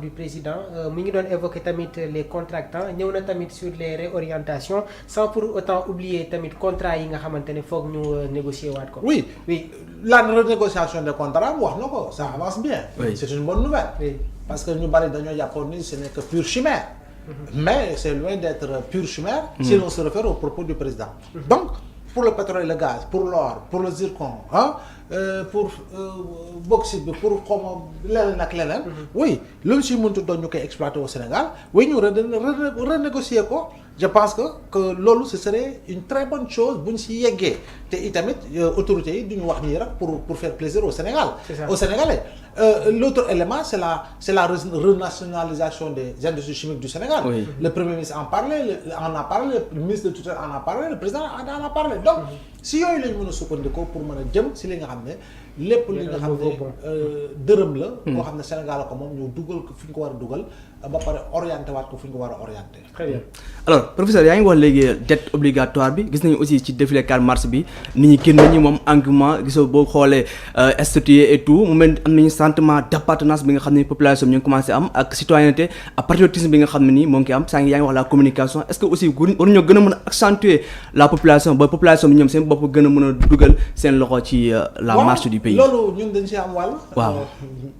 du président mu ngi doon évoquer tamit les contractants ñëw na tamit sur les réorientations sans pour autant oublier tamit contrat yi nga xamante ne foog ñu négocier waat ko. Oui, oui, la renégociation des contrats wax na ko ça avance bien. Oui. C'est une bonne nouvelle. oui. Parce que ñu bari dañoo jàppoon ni ce n'est que pure chimère. Mais c'est loin d'être pure chimère si l'on se réfère aux propos du président. Donc pour le pétrole et le gaz, pour l'or, pour le zircon, pour bauxite bi, pour xawma leneen ak leneen. Oui, loolu si mënut doon ñu koy exploiter au Sénégal. Oui, ñu renégocier ko. Je pense que loolu ce serait une très bonne chose bu ñu si yeggee te itamit autorités yi duñu wax nii rek pour faire plaisir au Sénégal. Aux Sénégalais. L'autre élément c'est la renationalisation des industries chimiques du Sénégal. Oui. Le Premier ministre en a parlé, le ministre de tutelle en a parlé, le président en a parlé. Donc si yooyu lañ mën a sukkandikoo pour mën a jëm si li nga xam ne lépp li nga xam ne dërëm la boo xam ne Sénégal la ko moom ñu dugal ko fi ñu ko war a dugal ba pare orienté waat ko fi ñu ko war a orienté. Très bien. Alors professeur yaa ngi wax léegi dette obligatoire bi gis nañu aussi ci défilé 4 mars bi nit ñi génn nañu moom engouement gisoo boo xoolee statuer et tout mu mel am nañu sentiment d'appartenance bi nga xam ne population bi ñu ngi commencé am ak citoyenneté ak patriotisme bi nga xam ne nii moo ngi am saa ngi yaa ngi wax la communication est-ce que aussi waruñoo gën a mën a accentuer la population ba population bi ñoom seen bopp gën a mën a dugal seen loxo ci la marche du pays. loolu ñun dañ si am wàll. Waaw.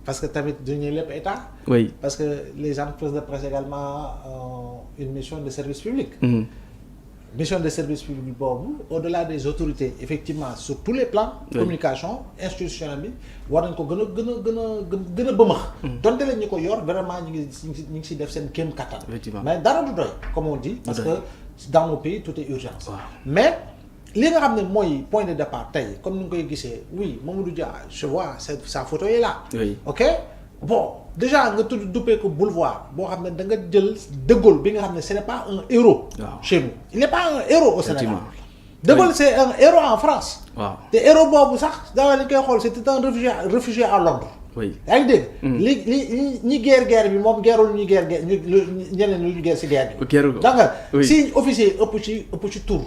Parce que tamit duñu lépp état. Oui. Parce que les entreprises de presse également ont une mission de service public. Mission de service public boobu au-delà des autorités effectivement sur tous les plans. Oui. Communication institutionnelle bi war nañ ko gën a bëmax. donte la ñu ko yor vraiment ñu ngi si def seen kéem kattan. Effectivement. Mais dara du doy comme on dit. Parce doy. que dans nos pays tout est urgence. Waaw. Mais li nga xam ne mooy point de départ tey comme ni nga koy gisee oui Mamadou Dia je vois sa photo est là. Oui. Ok bon déjà nga tudd duppee ko boulevard boo xam ne da nga jël De Gaulle bi nga xam ne ce n'est pas un héros. Waaw. chez nous il n'est pas un héros au Sénégal. Effectivement. De Gaulle Oui. c'est un héros en France. Waaw. te héros boobu sax daa li koy xool c'était un réfugié à Londres. Oui. yaa ngi dégg. li ñi guerre bi moom guerrul ñu guerre ñeneen ñu guerre si guerre bi. Guerre ko. da nga Oui. si officier ëpp ci tour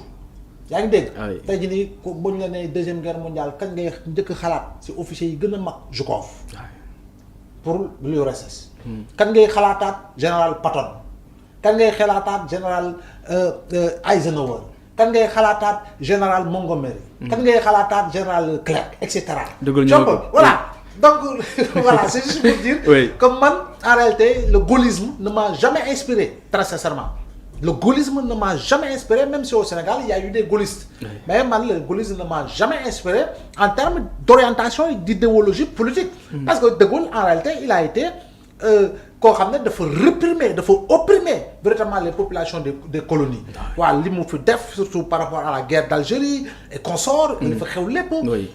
yaa ngi dégg. Ah oui. tey jii nii bu ñu la nee deuxième guerre mondiale kañ ngay njëkk xalaat si officier yi gën a mag Zhukov pour l'URSS. kan ngay xalaataat général Patton. kan ngay xalaataat général Eisenhower. kan ngay xalaataat général Montgomery. kan ngay xalaataat général Clerc et cetera. De Gaulle ñëw ko. Voilà. Donc voilà, c'est juste pour dire Oui. que man, en réalité, le gaullisme ne m'a jamais inspiré, très sincèrement. Le gaullisme ne m'a jamais inspiré, même si au Sénégal, il y a eu des gaullistes. Oui. Mais man, le gaullisme ne m'a jamais inspiré en termes d'orientation et d'idéologie politique. Parce que De Gaulle, en réalité, il a été koo xam ne dafa réprimer dafa opprimer véritablement les populations des colonies. waaw li mu fi def surtout par rapport à la guerre d'Algérie et consorts. il fa xew lépp. Oui.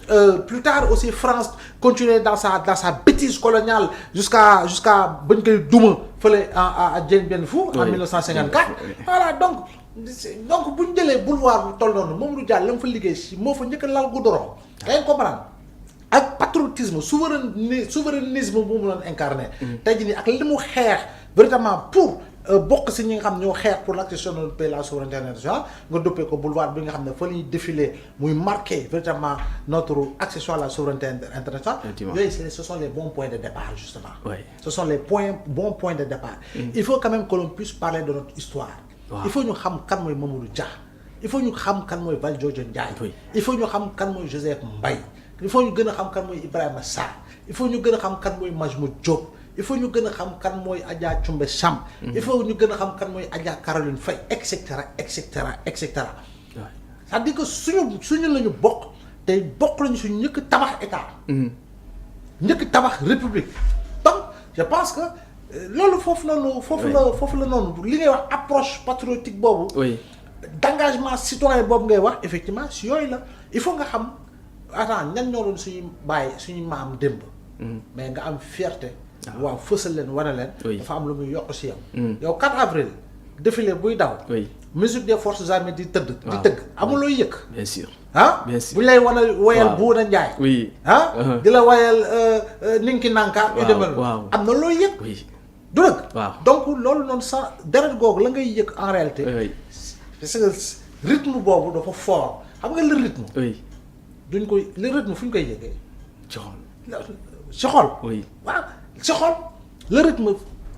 Plus tard aussi France continuait dans sa bêtise coloniale jusqu'à bañ koy duma fële à Dien Bien Phu en Oui. 1954. Oui. Voilà donc bu ñu jëlee boulevard bu toll noonu Mamadou Dia la mu fa liggéey si moo fa njëkk a lal goudron. yaa ngi comprendre ak patriotisme souverainisme bu mu doon incarné. tey jii nii ak li mu xeex véritablement pour bokk si ñi nga xam ñoo xeex pour l'accession de notre pays à la souveraineté nationale nga doppee ko boulevard bi nga xam ne fa la ñuy défilé muy marqué véritablement notre accession à la souveraineté internationale. Effectivement. yooyu ce sont les bons points de départ justement. Oui. Ce sont les bons points de départ. Il faut quand même que l'on puisse parler de notre histoire. Wow. Il faut ñu xam kan mooy Mamadou Dia. Il faut ñu xam kan mooy Valdiodio Ndiaye. Oui. Il faut ñu xam kan mooy Joseph Mbaye. Il faut ñu gën a xam kan mooy Ibrahima Sarr. Il faut ñu gën a xam kan mooy Majmout Diop. Il faut ñu gën a xam kan mooy Adja Thioumbe Sam. Il faut ñu gën a xam kan mooy Adja Caroline Faye et cetera et cetera et cetera. Ouais. C'est-à-dire que suñu la ñu bokk tey bokk lañu suñu njëkk tabax état. njëkk tabax république. Donc je pense que loolu foofu la noonu li ngay wax approche patriotique boobu. Oui. d'engagement citoyen boobu ngay wax effectivement si yooyu la il faut nga xam attends ñan ñoo doon suñu bàyyi suñu maam démb. mais nga am fierté. waaw fësal leen wane leen. Oui. dafa am lu muy yokk si yow. yow 4 avril défilé buy daw. Oui. musique des forces armées di tëdd. di Waaw. tëgg amul looy yëkk. Bien sûr. ah Bien sûr. bu ñu lay woyal Waaw. Buuna Njaay. Oui. ah di la woyal Ninki Nanka. yu Waaw, demee waaw. am na looy yëg. Oui. du dëgg. Waaw. donc loolu noonu sa deret googu la ngay yëg en réalité. Oui. parce que rythme boobu dafa fort xam nga le rythme. Oui. duñ koy le rythme fu ñu koy yëgee. Ci xol. si xol. Oui. waaw si xol le rythme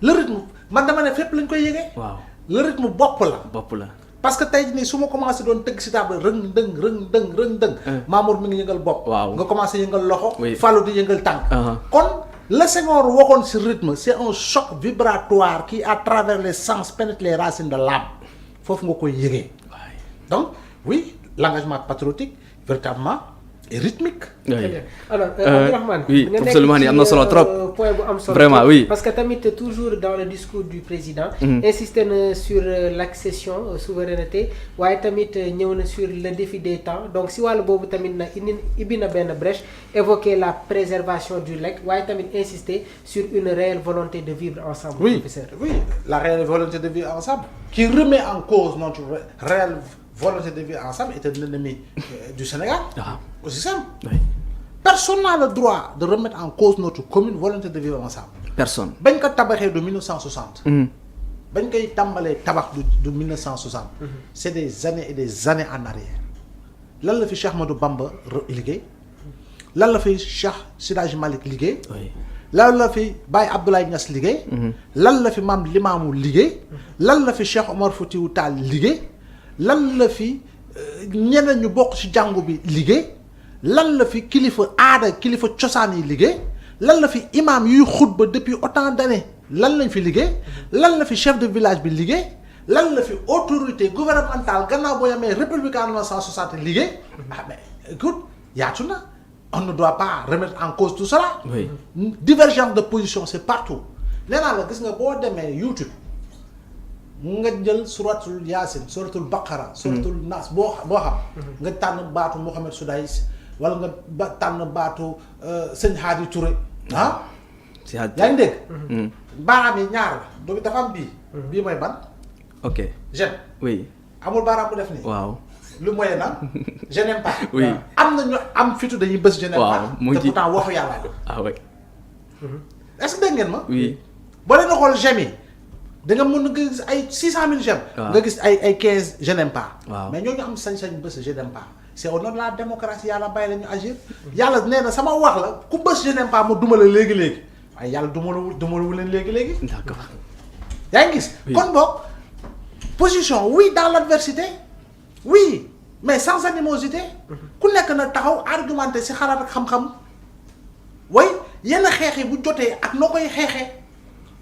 le rythme man dama ne fépp lañ koy yëgee. waaw le rythme bopp la. bopp la. parce que tey nii su ma commencé doon tëgg si table rëng dëng. Mamour mi ngi yëngal bopp. waaw nga commencé yëngal loxo. oui Fallou di yëngal tànk. kon le Senghor waxoon si rythme c'est un choc vibratoire qui à travers les sens pénètre les racines de l'âme foofu nga koy yëgee. donc oui l'engagement patriotique véritablement est rythmique. Très bien. Alors Abdourahmane, oui nga nekk absolument ci, am na solo trop point bu am solo vraiment oui. parce que tamit toujours dans le discours du président insisté na sur l'accession souveraineté waaye tamit ñëw na sur le défi des temps donc si wàllu boobu tamit na ibbi na benn brèche évoquer la préservation du legs waaye tamit insister sur une réelle volonté de vivre ensemble. Oui, professeur. oui, la réelle volonté de vivre ensemble qui remet en cause notre réelle volonté de vivre ensemble est un ennemi du Sénégal. Aussi simple. Oui. Personne n'a le droit de remettre en cause notre commune volonté de vivre ensemble. Personne. bañ ko tabaxee de 1960. bañ koy tàmbalee tabax de 1960. c'est des années et des années en arrière. lan la fi Cheikh Ahmadou Bamba liggéey. lan la fi Cheikh Seydi Hadji Malick liggéey. lan la fi Baye Abdoulaye Niass liggéey. lan la fi Maam Limaamu liggéey. lan la fi Cheikh Omar Foutiyou Tall liggéey. lan la fi ñeneen ñu bokk ci jàngu bi liggéey. lan la fi kilifa aada kilifa cosaan yi liggéey. lan la fi imam yuy xutba depuis autant d'années lan lañ fi liggéey. lan la fi chef de village bi liggéey. lan la fi autorité gouvernementale gannaaw boo yamee républicain 1960 liggéey. ah mais écoute yaatu na. on ne doit pas remettre en cause tout cela. Oui. Divergence de position c'est partout. nee naa la gis nga boo demee YouTube nga jël suratul Yaasin suratul Baqara suratul Nas boo xam nga tànn baatu Mohamed Soudayis wala nga tànn baatu sëñ Hadi Touré ah yaa ngi dégg baaraam yi ñaar la donc dafa am bii mooy ban ok j'aime oui amul baaraam bu def nii waaw lu moyen nag je n'aime pas. oui am na ñu am fitu dañuy bës je n'aime waaw pas mu te ngi pourtant waxu yàlla la. ah oui est-ce que dégg ngeen ma. oui boo leen xool j'aime yi da nga mën nga gis ay 600 000 j'aime. waaw nga gis ay 15 je n'aime pas. waaw mais ñooñu am sañ-sañ bës je n'aime pas c'est au nom de la démocratie yàlla bàyyi la ñu agir. yàlla nee na sama wax la ku bës je n'aime pas ma duma la léegi-léegi waaye yàlla dumalu leen léegi-léegi. d'accord yaa ngi gis. Oui. kon boog position oui dans l'adversité oui mais sans animosité. ku nekk na taxaw argumenté ci xalaat ak xam-xam. way yenn xeex yi bu jotee ak noo koy xeexee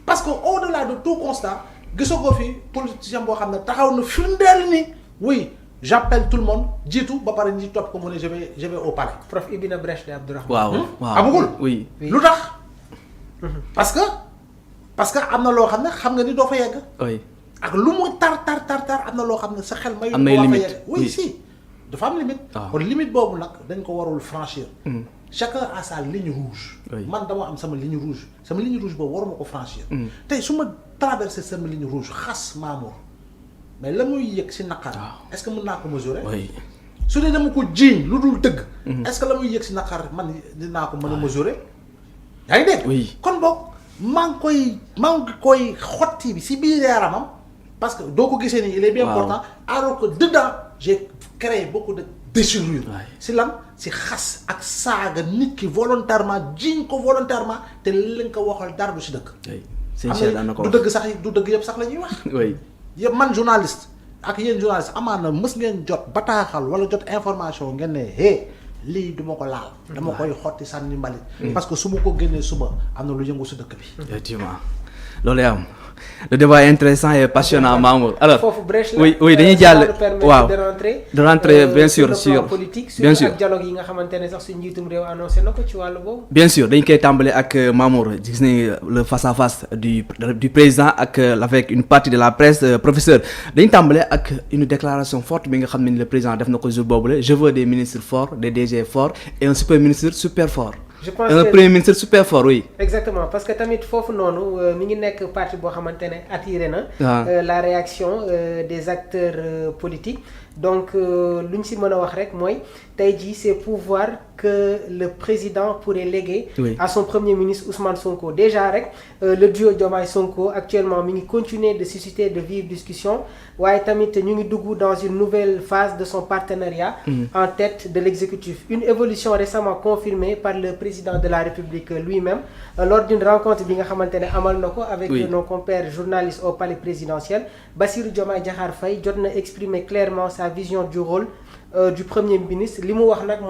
parce que au-delà de tout constat gisoo ko fi politicien boo xam ne taxaw na firndeel ni oui j'appelle tout le monde jiitu ba pare ñi topp ko mu ne je vais au palais. prof Ibina Brèche de Abdourahmane. waaw waaw amagul. oui lu tax. parce que am na loo xam ne xam nga ni doo fa yegg. oui ak lu mu tar am na loo xam ne sa xel mayu am nay ko waa fa limite. yegg oui si dafa am limite. waaw. kon limite boobu nag dañ ko warul franchir. chacun a sa ligne rouge. Oui. man dama am sama ligne rouge boobu waruma ko franchir. tey su ma traversé sama ligne rouge xas Mamour mais la muy yëg si naqar. est-ce que mën naa ko mesurer. oui su dee dama ko jiiñ lu dul dëgg. est-ce que la muy yëg si naqar man dinaa ko mën a mesurer. yaa ngi dégg. Oui. kon boog maa ngi koy xotti bi si biir yaramam parce que doo ko gisee nii il est bien Waaw. important alors que dedans j'ai créé beaucoup de déchirures. Ouais. si lan si xas ak saaga nit ki volontairement jiiñ ko volontairement te li nga ko waxal dara du si dëkk. oui sëñ am Cheikh daan na ko du wax dëgg sax du dëgg yëpp sax la ñuy wax. oui yëpp man journaliste ak yéen journaliste amaana mës ngeen jot bataaxal wala jot information ngeen ne hé lii du ma ko laal. dama koy xotti sànni mbalit. parce que su ma ko génnee suba am na lu yëngu si dëkk bi. effectivement loolu am le débat est intéressant et passionnant Mamour alors foofu brèche la oui dañuy ça va jàll nous permettre waaw de rentrer bien sûr sur le plan sur politique bien sur sûr ak dialogue yi nga xamante ne sax suñu njiitum réew annoncé na ko ci wàllu boobu. bien sûr dañ koy tàmbale ak Mamour gis nañ le face à face du président ak avec une partie de la presse professeur dañ tàmbale ak une déclaration forte bi nga xam ne le président def na ko jour boobule je veux des ministres forts des DG forts et un super ministre super fort. je pense un que premier ministre super fort oui. exactement parce que tamit foofu noonu mi ngi nekk parti boo xamante ne attiré na. la réaction des acteurs politiques donc lu ñu si mën a wax rek mooy tey jii c'est pouvoir que le président pourrait léguer à son premier ministre Ousmane Sonko. Déjà rek le duo Diomaye Sonko actuellement mi ngi continuer de susciter de vives discussions waaye tamit ñu ngi dugg dans une nouvelle phase de son partenariat en tête de l'exécutif. Une évolution récemment confirmée par le président de la République lui-même lors d'une rencontre bi nga xamante ne amal na ko avec nos compères journalistes au palais présidentiel. Bassirou Diomaye Diakhar Faye jot na exprimer clairement sa vision du rôle du premier ministre li mu wax nag